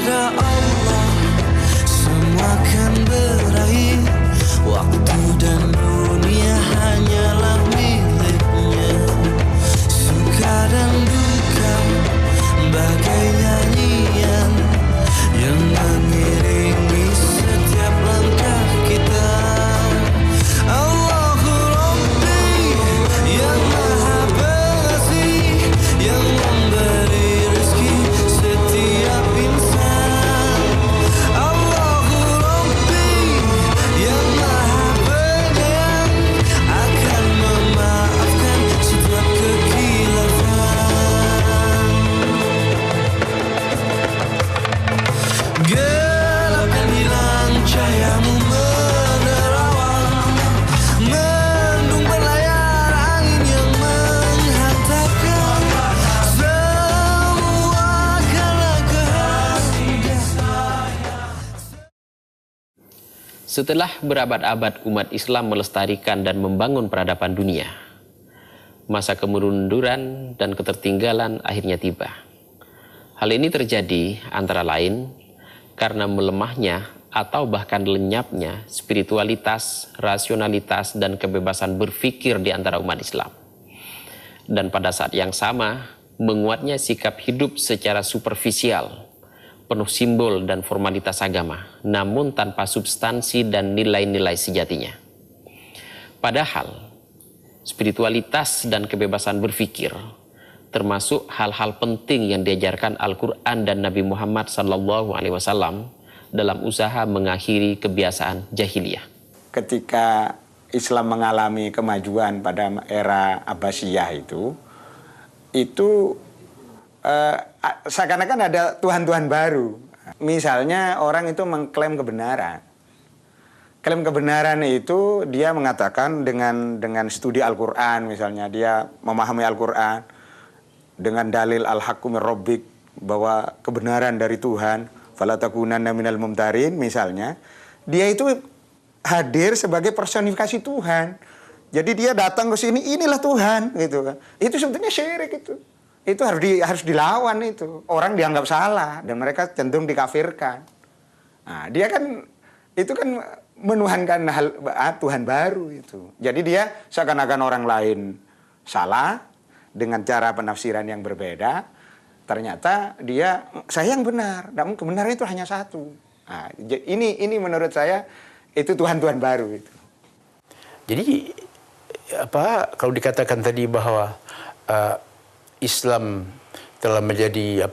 kepada Allah, semua kan berakhir. Waktu dan dunia hanyalah miliknya. Suka dan duka bagai nyanyian yang mengiringi setiap langkah kita. Allahu Rabbi yang Maha Pengasih, yang memberi rezeki setiap insan. Allahu Rabbi yang Maha Penyayang, akan memaafkan setiap kekilafan. Gelap dan hilang, cahayamu menerawang, mendung berlayar, angin yang menghantarkan. Semua karena kehendak saya. Setelah berabad-abad umat Islam melestarikan dan membangun peradaban dunia, masa kemunduran dan ketertinggalan akhirnya tiba. Hal ini terjadi antara lain karena melemahnya atau bahkan lenyapnya spiritualitas, rasionalitas, dan kebebasan berpikir di antara umat Islam. Dan pada saat yang sama, menguatnya sikap hidup secara superficial, penuh simbol dan formalitas agama, namun tanpa substansi dan nilai-nilai sejatinya. Padahal, spiritualitas dan kebebasan berpikir termasuk hal-hal penting yang diajarkan Al-Quran dan Nabi Muhammad SAW dalam usaha mengakhiri kebiasaan jahiliyah. Ketika Islam mengalami kemajuan pada era Abbasiyah itu seakan-akan ada Tuhan-Tuhan baru. Misalnya orang itu mengklaim kebenaran. Klaim kebenaran itu dia mengatakan dengan studi Al-Quran, misalnya dia memahami Al-Quran dengan dalil al-haqqu min rabbik, bahwa kebenaran dari Tuhan, fala takunanna minal mumtarin, misalnya dia itu hadir sebagai personifikasi Tuhan. Jadi dia datang ke sini, inilah Tuhan gitu kan. Itu sebetulnya syirik itu. Itu harus dilawan itu. Orang dianggap salah dan mereka cenderung dikafirkan. Nah, dia kan itu kan menuhankan Tuhan baru itu. Jadi dia seakan-akan orang lain salah dengan cara penafsiran yang berbeda. Ternyata saya yang benar. Namun kebenaran itu hanya satu. Nah, ini menurut saya itu Tuhan-Tuhan baru itu. Jadi kalau dikatakan tadi bahwa Islam telah menjadi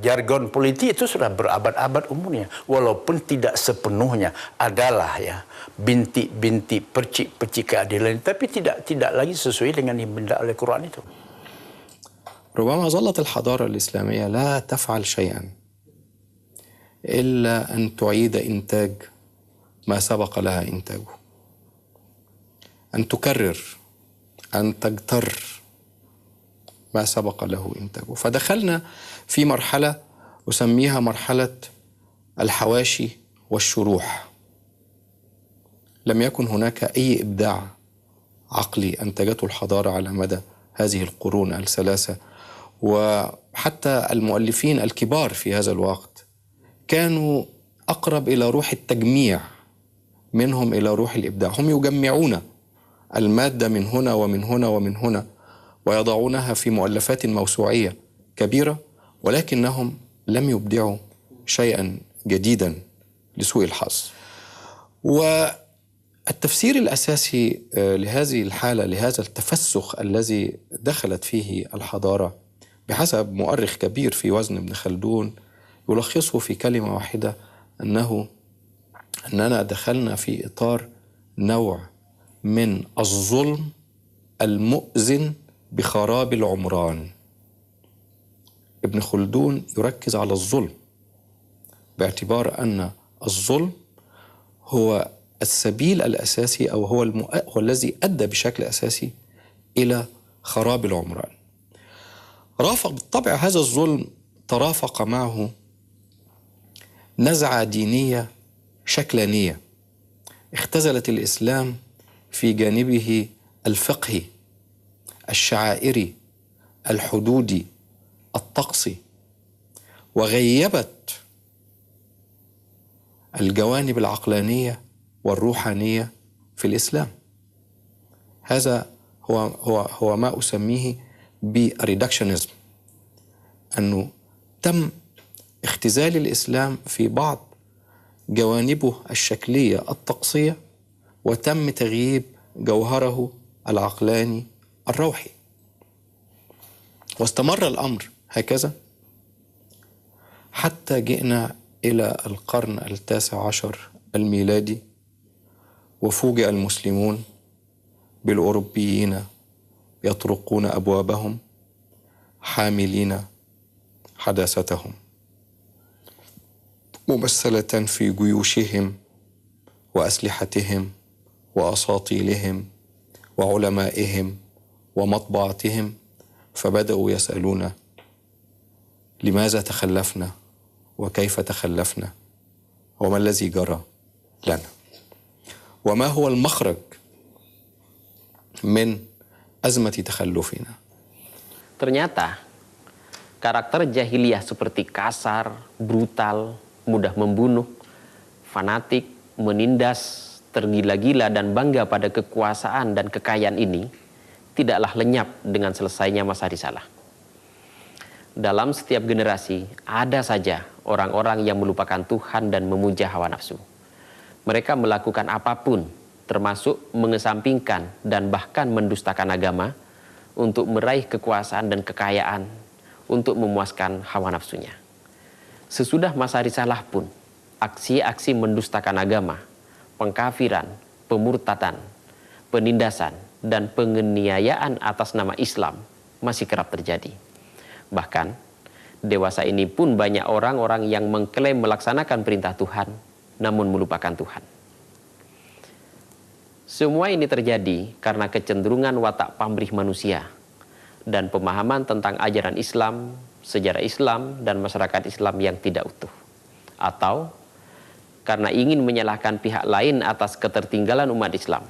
jargon politik, itu sudah berabad-abad umurnya, walaupun tidak sepenuhnya adalah bintik-bintik percik-percik keadilan, tapi tidak lagi sesuai dengan yang dibendak oleh Quran itu. ربما ظلت الحضارة الإسلامية لا تفعل شيئا إلا أن تعيد إنتاج ما سبق لها إنتاجه، أن تكرر، أن تجتر ما سبق له إنتاجه. فدخلنا في مرحلة أسميها مرحلة الحواشي والشروح. لم يكن هناك أي إبداع عقلي أنتجته الحضارة على مدى هذه القرون الثلاثة، وحتى المؤلفين الكبار في هذا الوقت كانوا أقرب إلى روح التجميع منهم إلى روح الإبداع. هم يجمعون المادة من هنا ومن هنا ومن هنا ويضعونها في مؤلفات موسوعية كبيرة، ولكنهم لم يبدعوا شيئا جديدا لسوء الحظ. والتفسير الأساسي لهذه الحالة، لهذا التفسخ الذي دخلت فيه الحضارة، بحسب مؤرخ كبير في وزن ابن خلدون يلخصه في كلمة واحدة، أننا دخلنا في إطار نوع من الظلم المؤذن بخراب العمران. ابن خلدون يركز على الظلم باعتبار أن الظلم هو السبيل الأساسي أو هو الذي أدى بشكل أساسي إلى خراب العمران. رافق بالطبع هذا الظلم، ترافق معه نزعة دينية شكلانية اختزلت الإسلام في جانبه الفقهي الشعائري الحدودي الطقسي، وغيبت الجوانب العقلانية والروحانية في الإسلام. هذا هو ما أسميه بالريدكشنزم، أنه تم اختزال الإسلام في بعض جوانبه الشكلية الطقسية، وتم تغييب جوهره العقلاني الروحي. واستمر الأمر هكذا حتى جئنا إلى القرن 19 الميلادي، وفوجئ المسلمون بالأوروبيين يطرقون أبوابهم حاملين حداثتهم، ممثلة في جيوشهم وأسلحتهم وأساطيلهم وعلمائهم ومطبعتهم، فبدأوا يسألون لماذا تخلفنا وكيف تخلفنا وما الذي جرى لنا وما هو المخرج من أزمة تخلفنا. Ternyata karakter jahiliyah seperti kasar, brutal, mudah membunuh, fanatik, menindas, tergila-gila dan bangga pada kekuasaan dan kekayaan ini tidaklah lenyap dengan selesainya masa risalah. Dalam setiap generasi ada saja orang-orang yang melupakan Tuhan dan memuja hawa nafsu. Mereka melakukan apapun, termasuk mengesampingkan dan bahkan mendustakan agama untuk meraih kekuasaan dan kekayaan, untuk memuaskan hawa nafsunya. Sesudah masa risalah pun, aksi-aksi mendustakan agama, pengkafiran, pemurtadan, penindasan, dan penganiayaan atas nama Islam masih kerap terjadi. Bahkan, dewasa ini pun banyak orang-orang yang mengklaim melaksanakan perintah Tuhan, namun melupakan Tuhan. Semua ini terjadi karena kecenderungan watak pamrih manusia dan pemahaman tentang ajaran Islam, sejarah Islam, dan masyarakat Islam yang tidak utuh. Atau karena ingin menyalahkan pihak lain atas ketertinggalan umat Islam,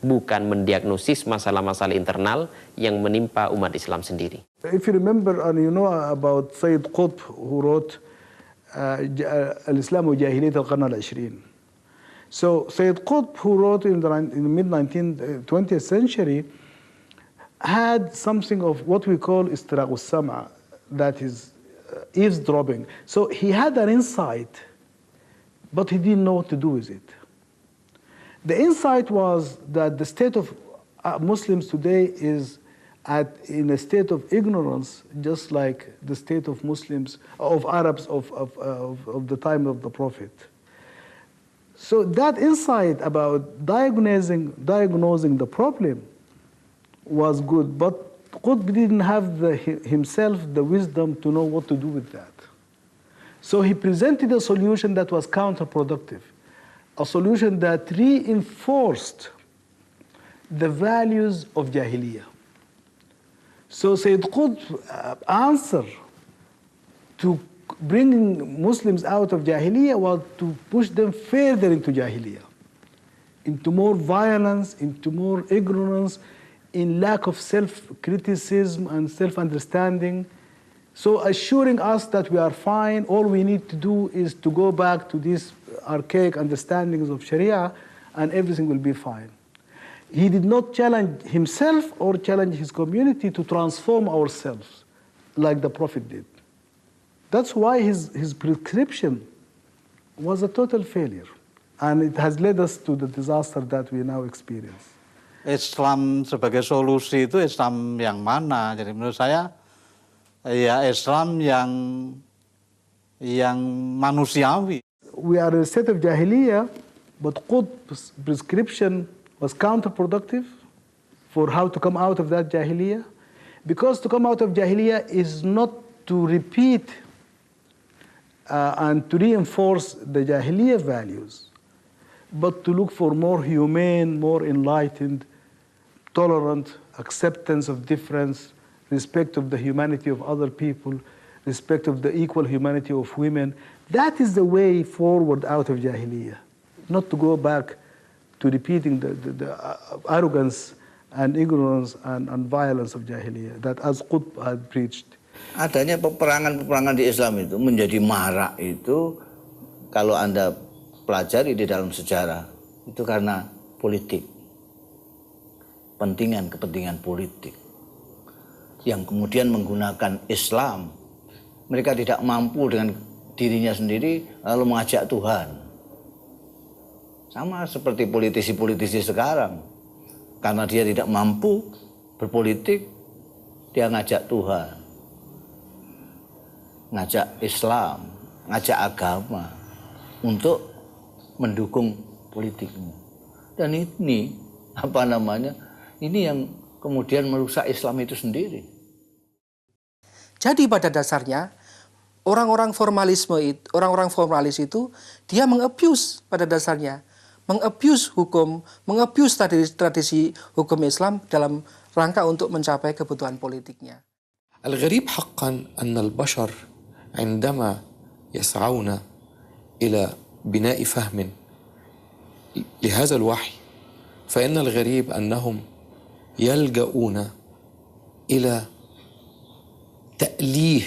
bukan mendiagnosis masalah-masalah internal yang menimpa umat Islam sendiri. If you remember and you know about Sayyid Qutb who wrote Al-Islam wa Jahiliyat al-Qarn al-20. So Sayyid Qutb who wrote in the mid-20th century had something of what we call istiraq al-sam'a, that is eavesdropping. So he had an insight, but he didn't know what to do with it. The insight was that the state of Muslims today is in a state of ignorance, just like the state of Muslims, of Arabs of the time of the Prophet. So that insight about diagnosing the problem was good, but Qutb didn't have himself the wisdom to know what to do with that. So he presented a solution that was counterproductive, a solution that reinforced the values of Jahiliyyah. So Sayyid Qutb's answer to bringing Muslims out of Jahiliyyah was to push them further into Jahiliyyah, into more violence, into more ignorance, in lack of self-criticism and self-understanding. So assuring us that we are fine, all we need to do is to go back to these archaic understandings of Sharia and everything will be fine. He did not challenge himself or challenge his community to transform ourselves like the Prophet did. That's why his prescription was a total failure. And it has led us to the disaster that we now experience. Islam sebagai solusi itu Islam yang mana? Jadi menurut saya ya Islam yang manusiawi. We are in a state of Jahiliyyah, but Qutb's prescription was counterproductive for how to come out of that Jahiliyyah. Because to come out of Jahiliyyah is not to repeat and to reinforce the Jahiliyyah values, but to look for more humane, more enlightened, tolerant acceptance of difference, respect of the humanity of other people, respect of the equal humanity of women. That is the way forward out of Jahiliyyah, not to go back to repeating the arrogance and ignorance and violence of Jahiliyyah that as Qutb had preached. Adanya peperangan-peperangan di Islam itu menjadi marak itu kalau Anda pelajari di dalam sejarah itu karena politik, kepentingan politik yang kemudian menggunakan Islam. Mereka tidak mampu dengan dirinya sendiri lalu mengajak Tuhan. Sama seperti politisi-politisi sekarang, karena dia tidak mampu berpolitik, dia ngajak Tuhan, ngajak Islam, ngajak agama untuk mendukung politiknya. Dan ini ini yang kemudian merusak Islam itu sendiri. Jadi pada dasarnya orang-orang formalis itu dia mengabuse pada dasarnya, mengabuse hukum, mengabuse tradisi hukum Islam dalam rangka untuk mencapai kebutuhan politiknya. الغريب حقا أن البشر عندما يسعون إلى بناء فهم لهذا الوحي فإن الغريب أنهم يلجؤون إلى تأليه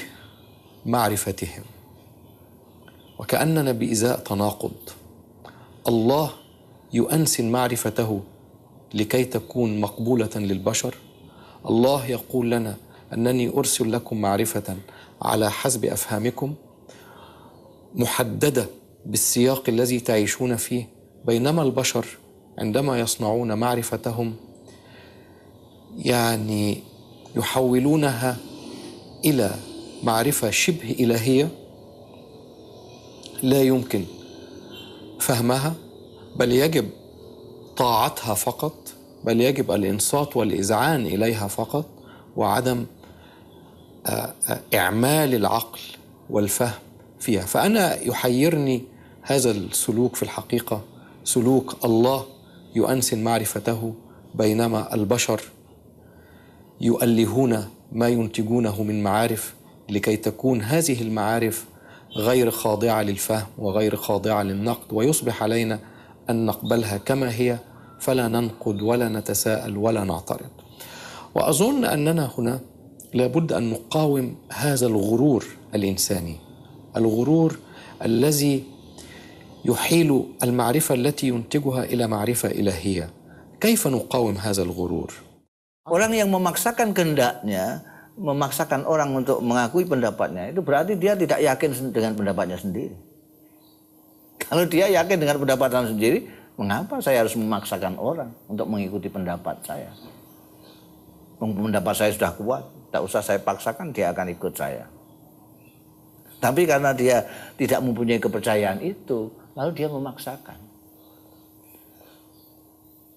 معرفتهم، وكأننا بإزاء تناقض. الله يؤنسن معرفته لكي تكون مقبولة للبشر. الله يقول لنا أنني أرسل لكم معرفة على حسب أفهامكم محددة بالسياق الذي تعيشون فيه، بينما البشر عندما يصنعون معرفتهم يعني يحولونها إلى معرفة شبه إلهية لا يمكن فهمها، بل يجب طاعتها فقط، بل يجب الإنصات والإذعان إليها فقط، وعدم إعمال العقل والفهم فيها. فأنا يحيرني هذا السلوك في الحقيقة، سلوك الله يؤنسن معرفته بينما البشر يؤلهون ما ينتجونه من معارف لكي تكون هذه المعارف غير خاضعة للفهم وغير خاضعة للنقد، ويصبح علينا أن نقبلها كما هي فلا ننقد ولا نتساءل ولا نعترض. وأظن أننا هنا لابد أن نقاوم هذا الغرور الإنساني، الغرور الذي يحيل المعرفة التي ينتجها إلى معرفة إلهية. كيف نقاوم هذا الغرور؟ Orang yang memaksakan kehendaknya, memaksakan orang untuk mengakui pendapatnya, itu berarti dia tidak yakin dengan pendapatnya sendiri. Kalau dia yakin dengan pendapatnya sendiri, mengapa saya harus memaksakan orang untuk mengikuti pendapat saya? Pendapat saya sudah kuat, tak usah saya paksakan, dia akan ikut saya. Tapi karena dia tidak mempunyai kepercayaan itu, lalu dia memaksakan.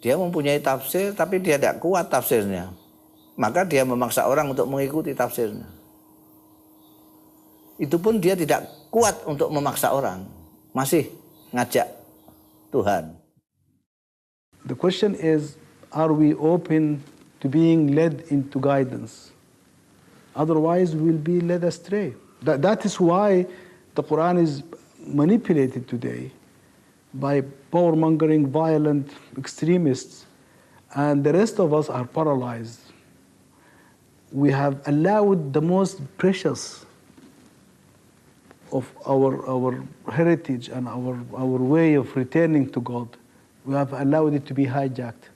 Dia mempunyai tafsir, tapi dia tidak kuat tafsirnya. Maka dia memaksa orang untuk mengikuti tafsirnya. Itu pun dia tidak kuat untuk memaksa orang. Masih ngajak Tuhan. The question is, are we open to being led into guidance? Otherwise, we'll be led astray. That is why the Quran is manipulated today by power-mongering, violent extremists, and the rest of us are paralyzed. We have allowed the most precious of our heritage and our way of returning to God, we have allowed it to be hijacked,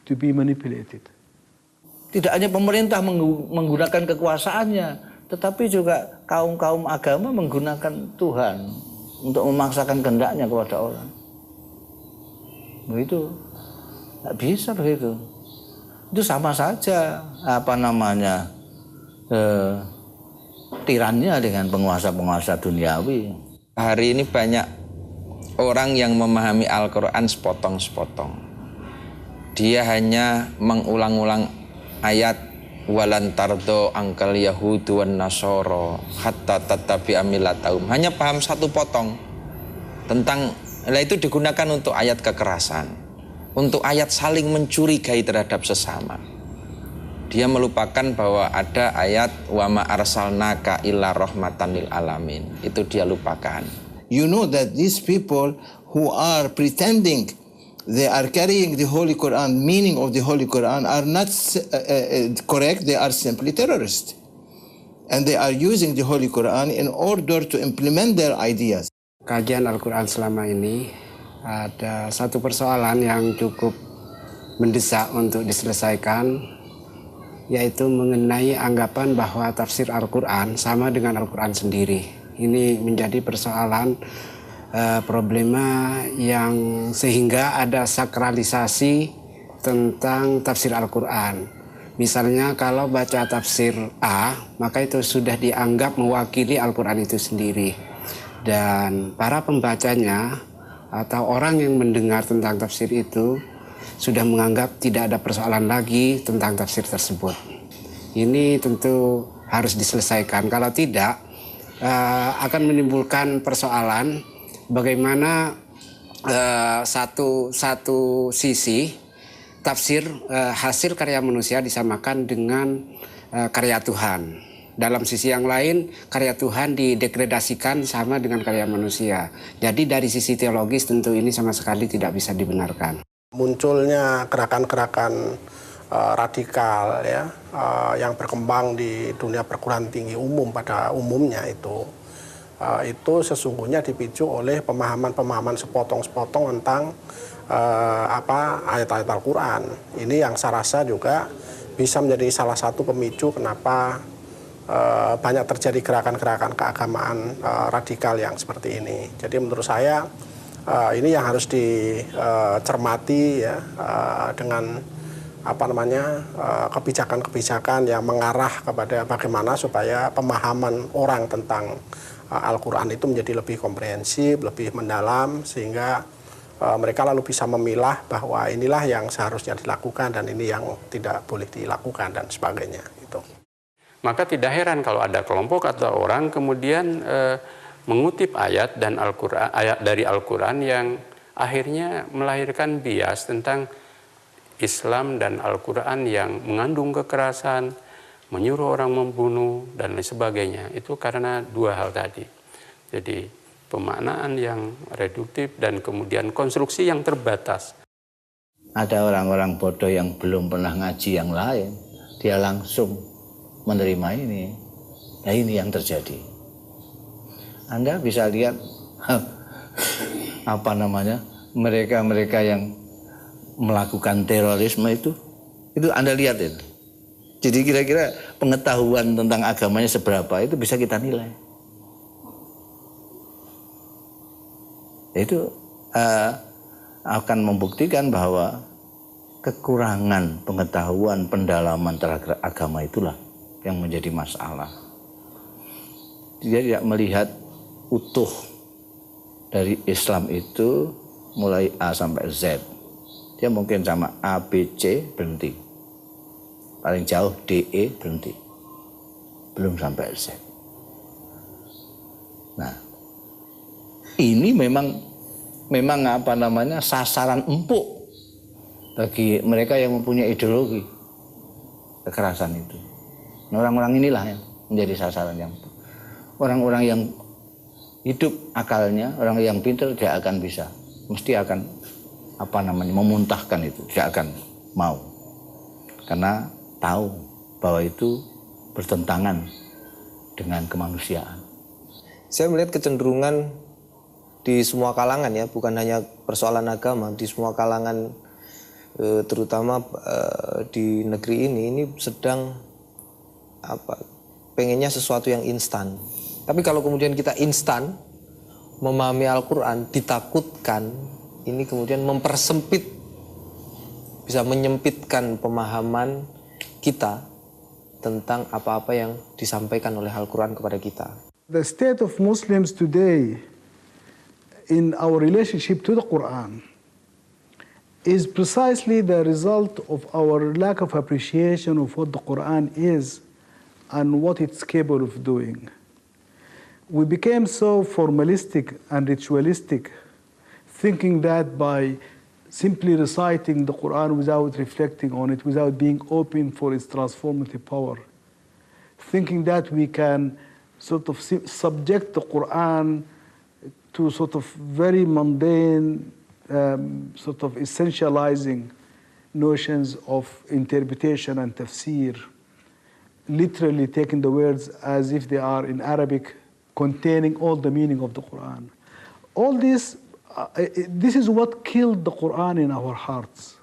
to be manipulated. Tidak hanya pemerintah menggunakan kekuasaannya, tetapi juga kaum-kaum agama menggunakan Tuhan untuk memaksakan kehendaknya kepada orang. Begitu, tidak bisa begitu. Itu sama saja tirannya dengan penguasa-penguasa duniawi. Hari ini banyak orang yang memahami Al-Quran sepotong-sepotong. Dia hanya mengulang-ulang ayat walan tardo angkal yahudu wan nasoro hatta tattabi'a millatahum. Hanya paham satu potong tentang itu digunakan untuk ayat kekerasan, untuk ayat saling mencurigai terhadap sesama. Dia melupakan bahwa ada ayat wa ma arsalnaka illa rahmatan lil alamin. Itu dia lupakan. You know that these people who are pretending they are carrying the Holy Quran, meaning of the Holy Quran, are not correct. They are simply terrorists. And they are using the Holy Quran in order to implement their ideas. kajian Al-Quran selama ini ada satu persoalan yang cukup mendesak untuk diselesaikan, yaitu mengenai anggapan bahwa tafsir Al-Quran sama dengan Al-Quran sendiri. Ini menjadi persoalan problema yang sehingga ada sakralisasi tentang tafsir Al-Quran. Misalnya kalau baca tafsir A, maka itu sudah dianggap mewakili Al-Quran itu sendiri. Dan para pembacanya atau orang yang mendengar tentang tafsir itu sudah menganggap tidak ada persoalan lagi tentang tafsir tersebut. Ini tentu harus diselesaikan. Kalau tidak, akan menimbulkan persoalan bagaimana satu sisi tafsir hasil karya manusia disamakan dengan karya Tuhan. Dalam sisi yang lain, karya Tuhan didegradasikan sama dengan karya manusia. Jadi dari sisi teologis tentu ini sama sekali tidak bisa dibenarkan. Munculnya gerakan-gerakan radikal ya, yang berkembang di dunia perguruan tinggi umum pada umumnya itu sesungguhnya dipicu oleh pemahaman-pemahaman sepotong-sepotong tentang ayat-ayat Al-Quran. Ini yang saya rasa juga bisa menjadi salah satu pemicu kenapa banyak terjadi gerakan-gerakan keagamaan radikal yang seperti ini. Jadi menurut saya ini yang harus dicermati ya, dengan kebijakan-kebijakan yang mengarah kepada bagaimana supaya pemahaman orang tentang Al-Quran itu menjadi lebih komprehensif, lebih mendalam, sehingga mereka lalu bisa memilah bahwa inilah yang seharusnya dilakukan dan ini yang tidak boleh dilakukan dan sebagainya. Gitu. Maka tidak heran kalau ada kelompok atau orang kemudian mengutip ayat dari Al-Quran yang akhirnya melahirkan bias tentang Islam dan Al-Quran yang mengandung kekerasan, menyuruh orang membunuh, dan lain sebagainya. Itu karena dua hal tadi. Jadi pemaknaan yang reduktif dan kemudian konstruksi yang terbatas. Ada orang-orang bodoh yang belum pernah ngaji yang lain, dia langsung menerima ini. Nah ini yang terjadi. Anda bisa lihat mereka yang melakukan terorisme itu Anda lihat itu. Jadi kira-kira pengetahuan tentang agamanya seberapa itu bisa kita nilai. Itu akan membuktikan bahwa kekurangan pengetahuan pendalaman terhadap agama itulah yang menjadi masalah. Dia tidak melihat utuh dari Islam itu mulai A sampai Z. Dia mungkin sama A, B, C berhenti. Paling jauh D, E berhenti. Belum sampai Z. Nah, ini memang sasaran empuk bagi mereka yang mempunyai ideologi kekerasan itu. Nah, orang-orang inilah yang menjadi sasaran yang empuk. Orang-orang yang hidup akalnya, orang yang pintar dia akan bisa, mesti akan memuntahkan itu, dia akan mau, karena tahu bahwa itu bertentangan dengan kemanusiaan. Saya melihat kecenderungan di semua kalangan ya, bukan hanya persoalan agama, di semua kalangan terutama di negeri ini sedang pengennya sesuatu yang instan. Tapi kalau kemudian kita instan memahami Al-Quran, ditakutkan ini kemudian mempersempit, bisa menyempitkan pemahaman kita tentang apa-apa yang disampaikan oleh Al-Quran kepada kita. The state of Muslims today in our relationship to the Quran is precisely the result of our lack of appreciation of what the Quran is and what it's capable of doing. We became so formalistic and ritualistic, thinking that by simply reciting the Quran without reflecting on it, without being open for its transformative power, thinking that we can sort of subject the Quran to sort of very mundane, sort of essentializing notions of interpretation and tafsir, literally taking the words as if they are in Arabic, containing all the meaning of the Quran. all this, this is what killed the Quran in our hearts.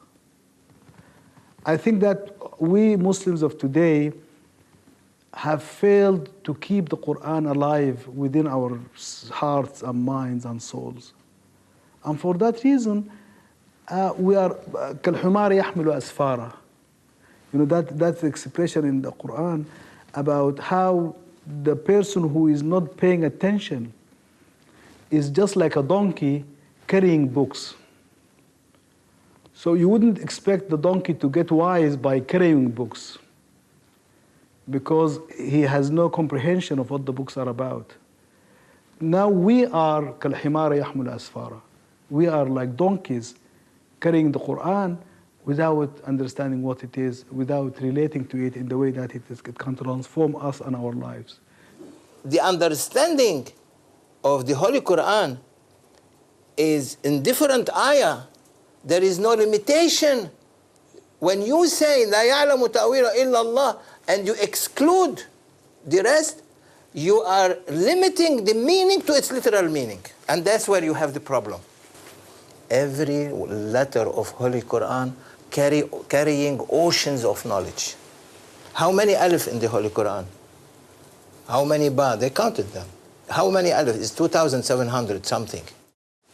I think that we Muslims of today have failed to keep the Quran alive within our hearts and minds and souls. And for that reason, we are كالحمار يحمل أسفاره. You know, that's the expression in the Quran about how the person who is not paying attention is just like a donkey carrying books. So you wouldn't expect the donkey to get wise by carrying books, because he has no comprehension of what the books are about. Now we are كالحمار يحمل أسفاره. We are like donkeys carrying the Quran without understanding what it is, without relating to it in the way that it can transform us and our lives. The understanding of the Holy Quran is in different ayah. There is no limitation. When you say لا يعلم تأويله إلا الله and you exclude the rest, you are limiting the meaning to its literal meaning. And that's where you have the problem. Every letter of Holy Quran carrying oceans of knowledge. How many alif in the Holy Quran? How many ba? They counted them. How many alif? It's 2,700 something.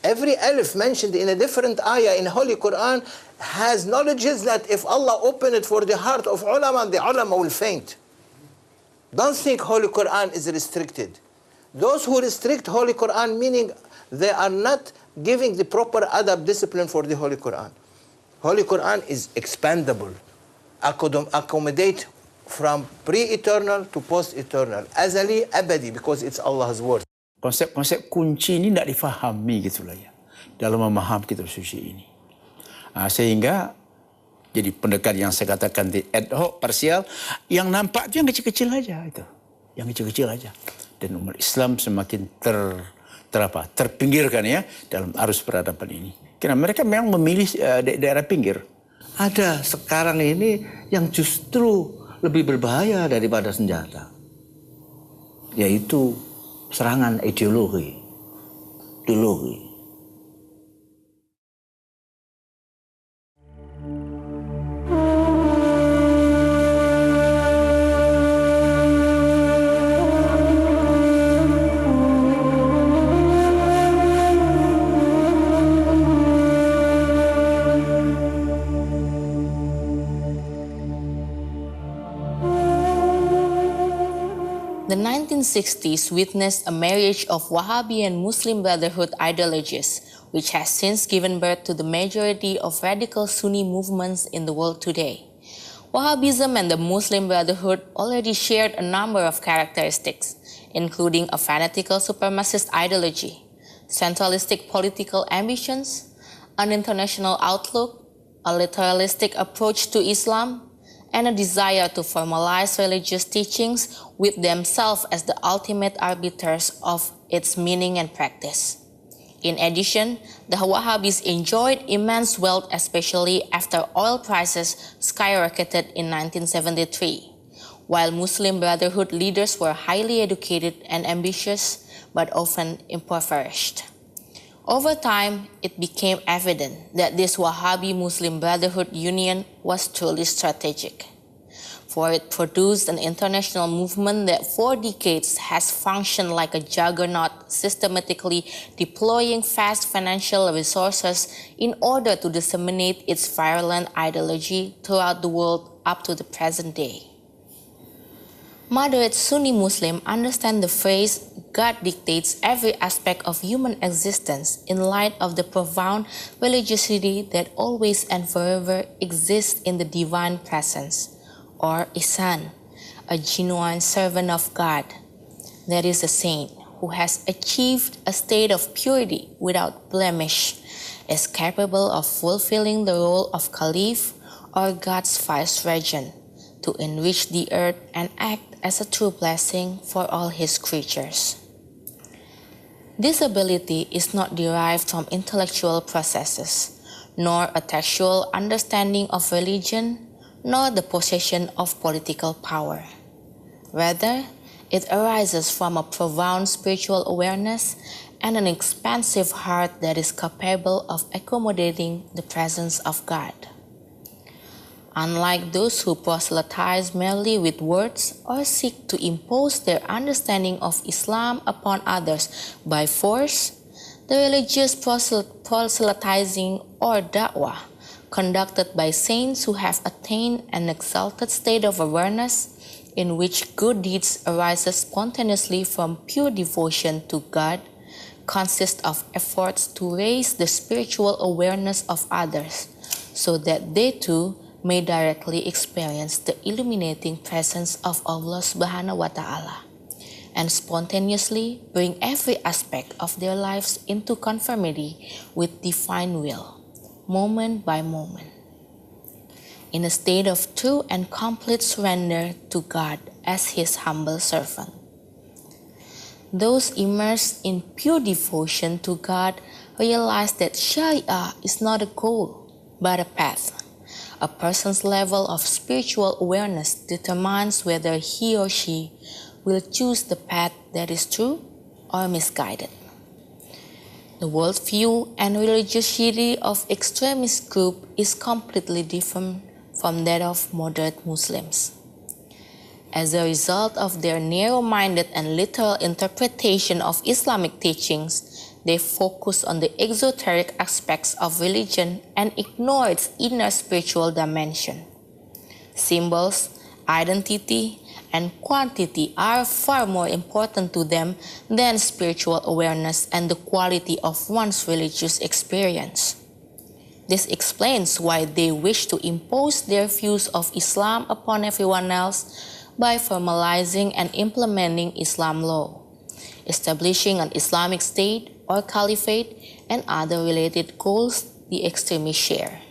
Every alif mentioned in a different ayah in Holy Quran has knowledges that if Allah opened it for the heart of ulama, the ulama will faint. Don't think Holy Quran is restricted. Those who restrict Holy Quran, meaning they are not giving the proper adab discipline for the Holy Quran. Holy Quran is expandable, accommodate from pre-eternal to post-eternal, azali, abadi, because it's Allah's word. Konsep-konsep kunci ini tidak difahami gitulah ya dalam memahami kitab suci ini. Sehingga jadi pendekatan yang saya katakan di ad hoc, parsial, yang nampak itu yang kecil-kecil aja itu, yang kecil-kecil aja. Dan umat Islam semakin terpinggirkan ya dalam arus peradaban ini. Karena mereka memang memilih daerah pinggir. Ada sekarang ini yang justru lebih berbahaya daripada senjata, yaitu serangan ideologi. The 1960s witnessed a marriage of Wahhabi and Muslim Brotherhood ideologies, which has since given birth to the majority of radical Sunni movements in the world today. Wahhabism and the Muslim Brotherhood already shared a number of characteristics, including a fanatical supremacist ideology, centralistic political ambitions, an international outlook, a literalistic approach to Islam, and a desire to formalize religious teachings with themselves as the ultimate arbiters of its meaning and practice. In addition, the Wahhabis enjoyed immense wealth, especially after oil prices skyrocketed in 1973, while Muslim Brotherhood leaders were highly educated and ambitious, but often impoverished. Over time, it became evident that this Wahhabi Muslim Brotherhood union was truly strategic, for it produced an international movement that for decades has functioned like a juggernaut, systematically deploying vast financial resources in order to disseminate its virulent ideology throughout the world up to the present day. Moderate Sunni Muslims understand the phrase, God dictates every aspect of human existence in light of the profound religiosity that always and forever exists in the divine presence, or Ihsan, a genuine servant of God, that is a saint who has achieved a state of purity without blemish, is capable of fulfilling the role of caliph or God's vice-regent, to enrich the earth and act as a true blessing for all his creatures. This ability is not derived from intellectual processes, nor a textual understanding of religion, nor the possession of political power. Rather, it arises from a profound spiritual awareness and an expansive heart that is capable of accommodating the presence of God. Unlike those who proselytize merely with words or seek to impose their understanding of Islam upon others by force, the religious proselytizing or da'wah conducted by saints who have attained an exalted state of awareness in which good deeds arises spontaneously from pure devotion to God consists of efforts to raise the spiritual awareness of others so that they too may directly experience the illuminating presence of Allah Subhanahu wa Ta'ala and spontaneously bring every aspect of their lives into conformity with divine will, moment by moment, in a state of true and complete surrender to God as His humble servant. Those immersed in pure devotion to God realize that Sharia is not a goal, but a path. A person's level of spiritual awareness determines whether he or she will choose the path that is true or misguided. The worldview and religiosity of extremist group is completely different from that of moderate Muslims. As a result of their narrow-minded and literal interpretation of Islamic teachings, they focus on the exoteric aspects of religion and ignore its inner spiritual dimension. Symbols, identity, and quantity are far more important to them than spiritual awareness and the quality of one's religious experience. This explains why they wish to impose their views of Islam upon everyone else by formalizing and implementing Islam law, establishing an Islamic state or caliphate, and other related goals the extremists share.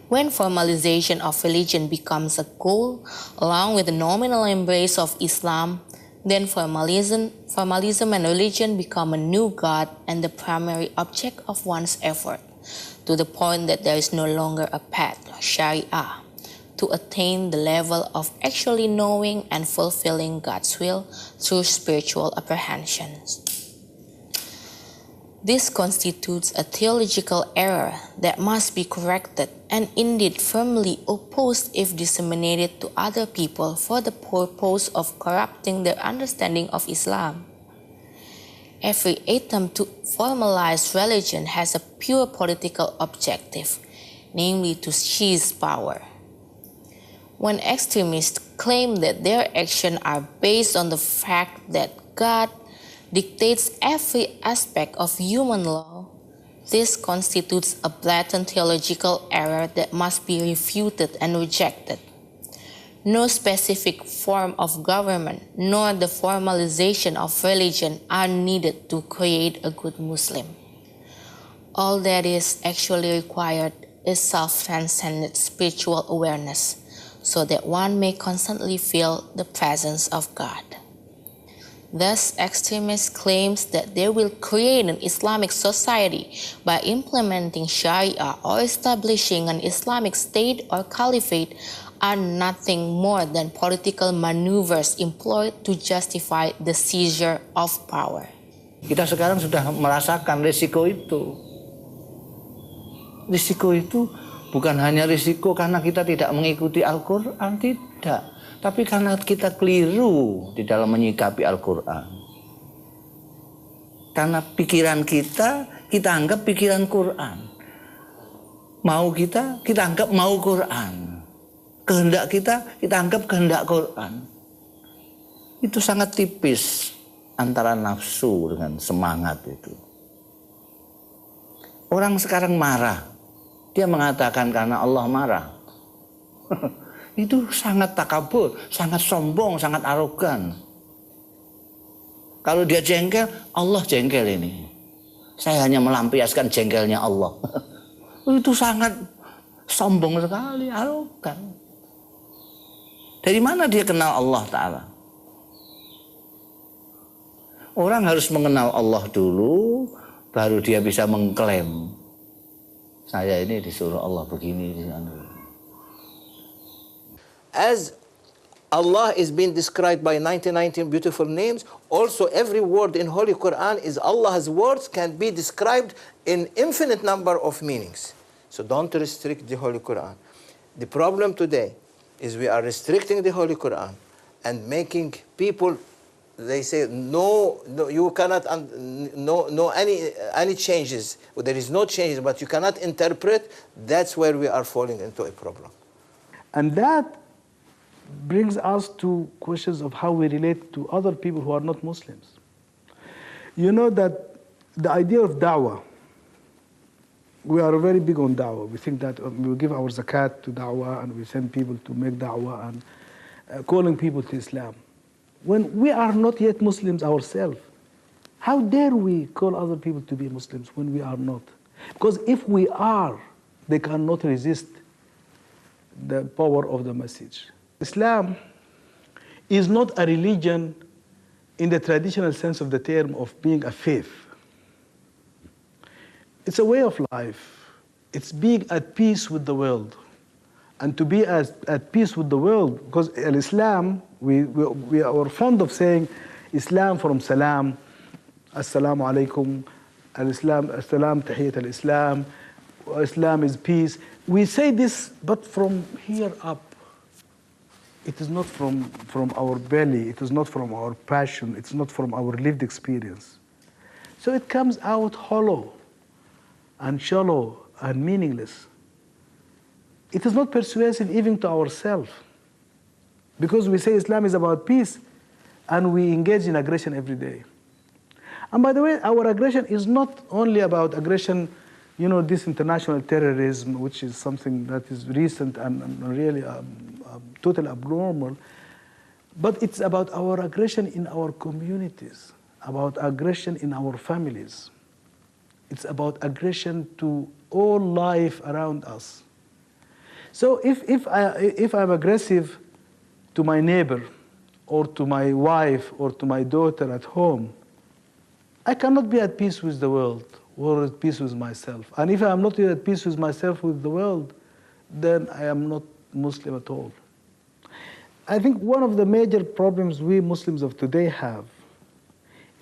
When formalization of religion becomes a goal, along with the nominal embrace of Islam, then formalism and religion become a new god and the primary object of one's effort, to the point that there is no longer a path, Sharia, to attain the level of actually knowing and fulfilling God's will through spiritual apprehensions. This constitutes a theological error that must be corrected and indeed firmly opposed if disseminated to other people for the purpose of corrupting their understanding of Islam. Every attempt to formalize religion has a pure political objective, namely to seize power. When extremists claim that their actions are based on the fact that God dictates every aspect of human law, this constitutes a blatant theological error that must be refuted and rejected. No specific form of government nor the formalization of religion are needed to create a good Muslim. All that is actually required is self-transcendent spiritual awareness, so that one may constantly feel the presence of God. Thus, extremists claim that they will create an Islamic society by implementing Sharia or establishing an Islamic state or caliphate are nothing more than political maneuvers employed to justify the seizure of power. Kita sekarang sudah merasakan risiko itu. Risiko itu bukan hanya risiko karena kita tidak mengikuti Al-Quran, tidak. Tapi karena kita keliru di dalam menyikapi Al-Quran. Karena pikiran kita anggap pikiran Quran. Mau kita anggap mau Quran. Kehendak kita anggap kehendak Quran. Itu sangat tipis antara nafsu dengan semangat itu. Orang sekarang marah. Dia mengatakan karena Allah marah. Itu sangat takabur, sangat sombong, sangat arogan. Kalau dia jengkel, Allah jengkel ini. Saya hanya melampiaskan jengkelnya Allah. Itu sangat sombong sekali, arogan. Dari mana dia kenal Allah Ta'ala? Orang harus mengenal Allah dulu, baru dia bisa mengklaim. Saya ini disuruh Allah begini. As Allah is being described by 99 beautiful names. Also, every word in Holy Quran is Allah's words, can be described in infinite number of meanings. So don't restrict the Holy Quran. The problem today is we are restricting the Holy Quran and making people, they say, no, you cannot, no any changes. There is no changes, but you cannot interpret. That's where we are falling into a problem. And that brings us to questions of how we relate to other people who are not Muslims. You know that the idea of da'wah, we are very big on da'wah. We think that we give our zakat to da'wah and we send people to make da'wah and calling people to Islam. When we are not yet Muslims ourselves, how dare we call other people to be Muslims when we are not? Because if we are, they cannot resist the power of the message. Islam is not a religion in the traditional sense of the term of being a faith. It's a way of life. It's being at peace with the world. And to be at peace with the world, because Islam, we are fond of saying Islam from salam, assalamu alaikum, al-Islam, as-salam, tahiyyat al-Islam, Islam is peace. We say this, but from here up. It is not from our belly, it is not from our passion, it's not from our lived experience. So it comes out hollow and shallow and meaningless. It is not persuasive even to ourselves, because we say Islam is about peace and we engage in aggression every day. And by the way, our aggression is not only about aggression, you know, this international terrorism, which is something that is recent and really totally abnormal, but it's about our aggression in our communities, about aggression in our families. It's about aggression to all life around us. So if I'm aggressive to my neighbor or to my wife or to my daughter at home, I cannot be at peace with the world or at peace with myself. And if I'm not at peace with myself, with the world, then I am not Muslim at all. I think one of the major problems we Muslims of today have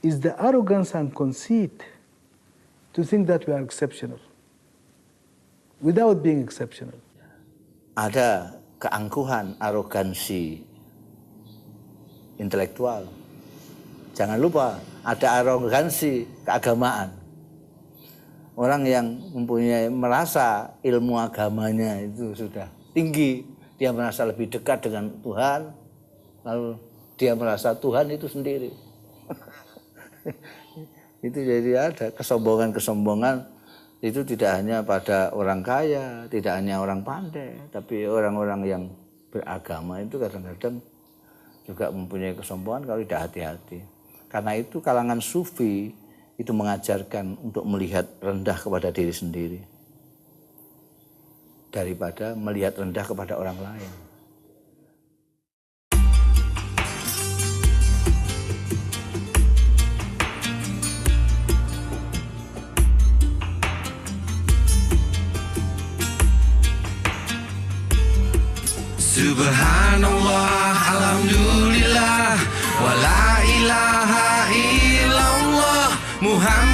is the arrogance and conceit to think that we are exceptional without being exceptional. Ada keangkuhan, arogansi intelektual. Jangan lupa ada arogansi keagamaan. Orang yang merasa ilmu agamanya itu sudah tinggi, dia merasa lebih dekat dengan Tuhan, lalu dia merasa Tuhan itu sendiri. Itu jadi ada kesombongan-kesombongan itu tidak hanya pada orang kaya, tidak hanya orang pandai, tapi orang-orang yang beragama itu kadang-kadang juga mempunyai kesombongan kalau tidak hati-hati. Karena itu kalangan sufi itu mengajarkan untuk melihat rendah kepada diri sendiri daripada melihat rendah kepada orang lain. Subhanallah, alhamdulillah, wa la ilaha illallah, Muhammad